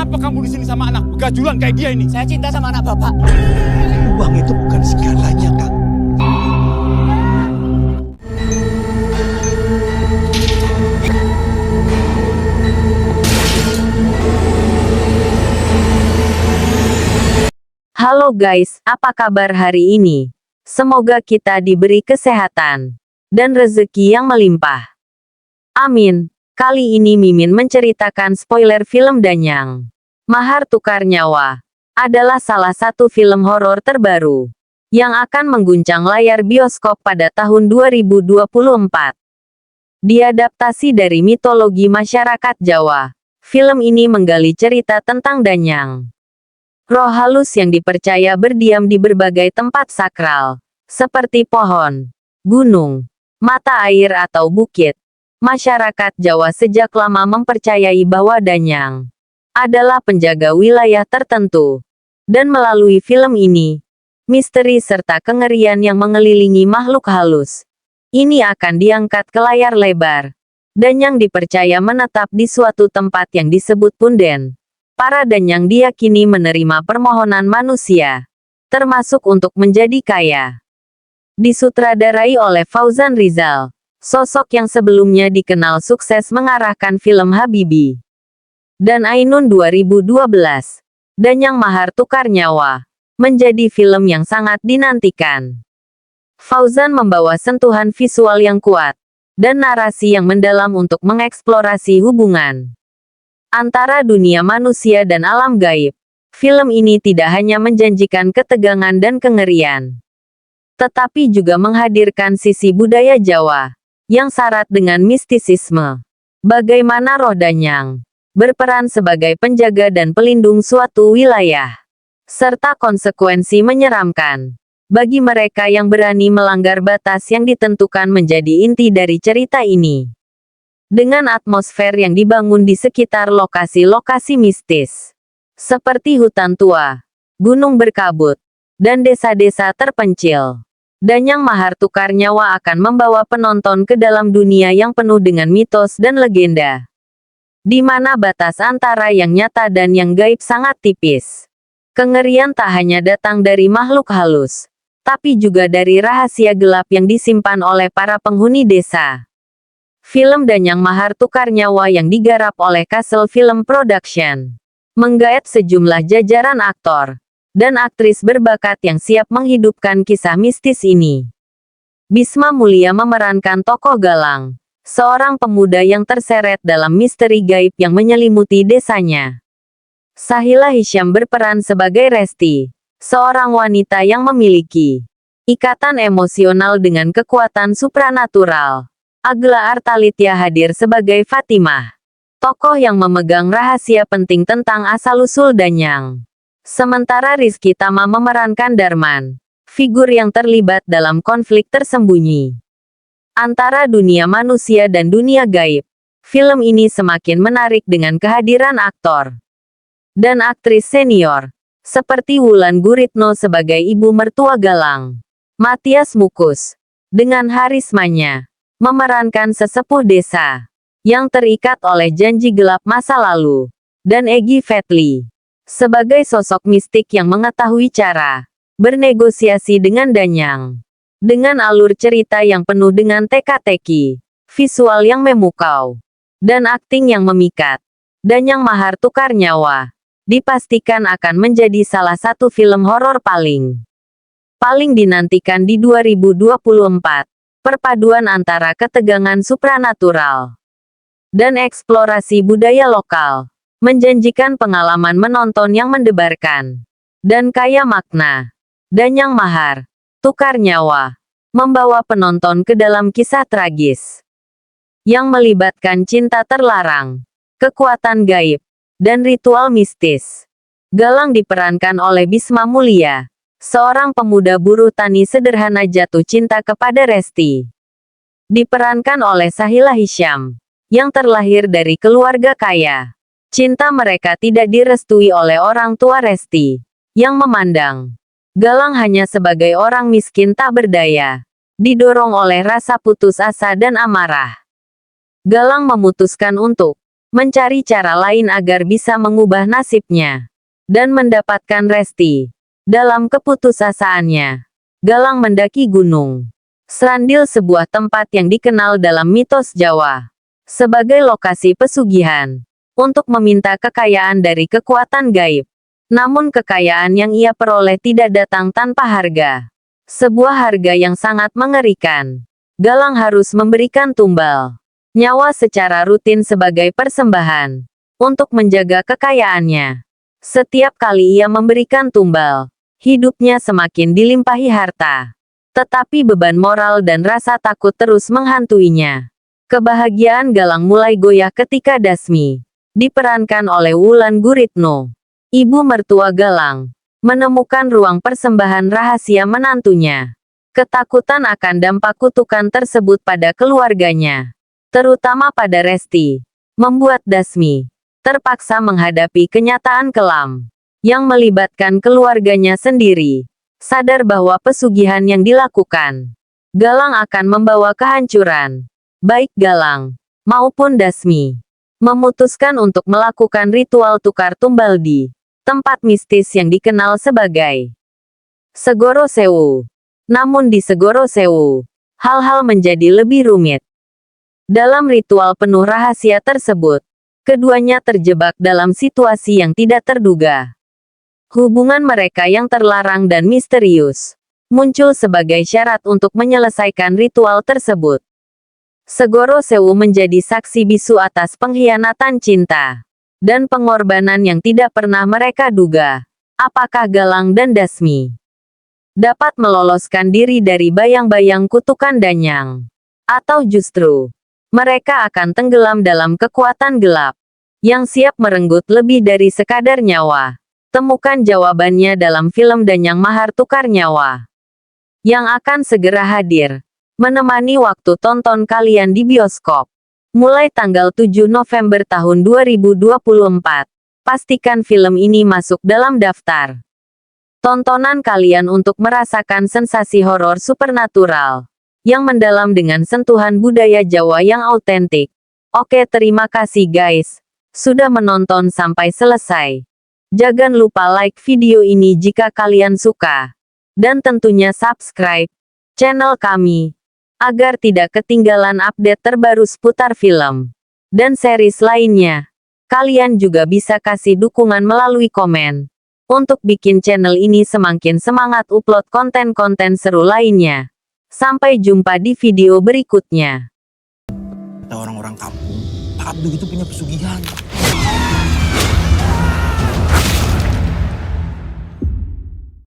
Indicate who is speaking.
Speaker 1: Kenapa kamu di sini sama anak begajulan kayak dia ini?
Speaker 2: Saya cinta sama anak bapak.
Speaker 3: Uang itu bukan segalanya, Kang.
Speaker 4: Halo guys, apa kabar hari ini? Semoga kita diberi kesehatan dan rezeki yang melimpah. Amin. Kali ini Mimin menceritakan spoiler film Danyang. Mahar Tukar Nyawa adalah salah satu film horor terbaru yang akan mengguncang layar bioskop pada tahun 2024. Diadaptasi dari mitologi masyarakat Jawa, film ini menggali cerita tentang Danyang, roh halus yang dipercaya berdiam di berbagai tempat sakral, seperti pohon, gunung, mata air atau bukit. Masyarakat Jawa sejak lama mempercayai bahwa Danyang adalah penjaga wilayah tertentu. Dan melalui film ini, misteri serta kengerian yang mengelilingi makhluk halus ini akan diangkat ke layar lebar. Danyang dipercaya menetap di suatu tempat yang disebut Punden. Para Danyang diyakini menerima permohonan manusia, termasuk untuk menjadi kaya. Disutradarai oleh Fauzan Rizal, sosok yang sebelumnya dikenal sukses mengarahkan film Habibie dan Ainun 2012. Danyang Mahar Tukar Nyawa menjadi film yang sangat dinantikan. Fauzan membawa sentuhan visual yang kuat dan narasi yang mendalam untuk mengeksplorasi hubungan antara dunia manusia dan alam gaib. Film ini tidak hanya menjanjikan ketegangan dan kengerian, tetapi juga menghadirkan sisi budaya Jawa yang syarat dengan mistisisme. Bagaimana roh Danyang berperan sebagai penjaga dan pelindung suatu wilayah, serta konsekuensi menyeramkan bagi mereka yang berani melanggar batas yang ditentukan menjadi inti dari cerita ini. Dengan atmosfer yang dibangun di sekitar lokasi-lokasi mistis, seperti hutan tua, gunung berkabut, dan desa-desa terpencil, Danyang Mahar Tukar Nyawa akan membawa penonton ke dalam dunia yang penuh dengan mitos dan legenda, di mana batas antara yang nyata dan yang gaib sangat tipis. Kengerian tak hanya datang dari makhluk halus, tapi juga dari rahasia gelap yang disimpan oleh para penghuni desa. Film Danyang Mahar Tukar Nyawa yang digarap oleh Castle Film Production menggaet sejumlah jajaran aktor dan aktris berbakat yang siap menghidupkan kisah mistis ini. Bisma Mulia memerankan tokoh Galang, seorang pemuda yang terseret dalam misteri gaib yang menyelimuti desanya. Sahila Hisham berperan sebagai Resti, seorang wanita yang memiliki ikatan emosional dengan kekuatan supranatural. Agla Artalitya hadir sebagai Fatimah, tokoh yang memegang rahasia penting tentang asal-usul Danyang. Sementara Rizky Tama memerankan Darman, figur yang terlibat dalam konflik tersembunyi antara dunia manusia dan dunia gaib. Film ini semakin menarik dengan kehadiran aktor dan aktris senior, seperti Wulan Guritno sebagai ibu mertua Galang, Matias Mukus dengan harismanya memerankan sesepuh desa yang terikat oleh janji gelap masa lalu, dan Egy Fetli sebagai sosok mistik yang mengetahui cara bernegosiasi dengan Danyang. Dengan alur cerita yang penuh dengan teka-teki, visual yang memukau, dan akting yang memikat, Danyang Mahar Tukar Nyawa dipastikan akan menjadi salah satu film horor paling dinantikan di 2024. Perpaduan antara ketegangan supranatural dan eksplorasi budaya lokal menjanjikan pengalaman menonton yang mendebarkan dan kaya makna. Danyang Mahar Tukar Nyawa membawa penonton ke dalam kisah tragis yang melibatkan cinta terlarang, kekuatan gaib, dan ritual mistis. Galang diperankan oleh Bisma Mulia, seorang pemuda buruh tani sederhana jatuh cinta kepada Resti. Diperankan oleh Sahila Hisham, yang terlahir dari keluarga kaya. Cinta mereka tidak direstui oleh orang tua Resti, yang memandang Galang hanya sebagai orang miskin tak berdaya. Didorong oleh rasa putus asa dan amarah, Galang memutuskan untuk mencari cara lain agar bisa mengubah nasibnya dan mendapatkan Resti. Dalam keputusasaannya, Galang mendaki gunung Serandil, sebuah tempat yang dikenal dalam mitos Jawa sebagai lokasi pesugihan, untuk meminta kekayaan dari kekuatan gaib. Namun kekayaan yang ia peroleh tidak datang tanpa harga. Sebuah harga yang sangat mengerikan. Galang harus memberikan tumbal nyawa secara rutin sebagai persembahan untuk menjaga kekayaannya. Setiap kali ia memberikan tumbal, hidupnya semakin dilimpahi harta. Tetapi beban moral dan rasa takut terus menghantuinya. Kebahagiaan Galang mulai goyah ketika Dasmi, diperankan oleh Wulan Guritno, ibu mertua Galang, menemukan ruang persembahan rahasia menantunya. Ketakutan akan dampak kutukan tersebut pada keluarganya, terutama pada Resti, membuat Dasmi terpaksa menghadapi kenyataan kelam yang melibatkan keluarganya sendiri. Sadar bahwa pesugihan yang dilakukan Galang akan membawa kehancuran, baik Galang maupun Dasmi memutuskan untuk melakukan ritual tukar tumbal di tempat mistis yang dikenal sebagai Segoro Sewu. Namun di Segoro Sewu, hal-hal menjadi lebih rumit. Dalam ritual penuh rahasia tersebut, keduanya terjebak dalam situasi yang tidak terduga. Hubungan mereka yang terlarang dan misterius muncul sebagai syarat untuk menyelesaikan ritual tersebut. Segoro Sewu menjadi saksi bisu atas pengkhianatan cinta dan pengorbanan yang tidak pernah mereka duga. Apakah Galang dan Dasmi dapat meloloskan diri dari bayang-bayang kutukan Danyang? Atau justru mereka akan tenggelam dalam kekuatan gelap yang siap merenggut lebih dari sekadar nyawa? Temukan jawabannya dalam film Danyang Mahar Tukar Nyawa, yang akan segera hadir, menemani waktu tonton kalian di bioskop. Mulai tanggal 7 November tahun 2024, pastikan film ini masuk dalam daftar tontonan kalian untuk merasakan sensasi horor supernatural yang mendalam dengan sentuhan budaya Jawa yang autentik. Oke, terima kasih guys, sudah menonton sampai selesai. Jangan lupa like video ini jika kalian suka, dan tentunya subscribe channel kami, agar tidak ketinggalan update terbaru seputar film dan series lainnya. Kalian juga bisa kasih dukungan melalui komen, untuk bikin channel ini semakin semangat upload konten-konten seru lainnya. Sampai jumpa di video berikutnya.
Speaker 3: Kata orang-orang kampung, Pak Abdul itu punya pesugihan.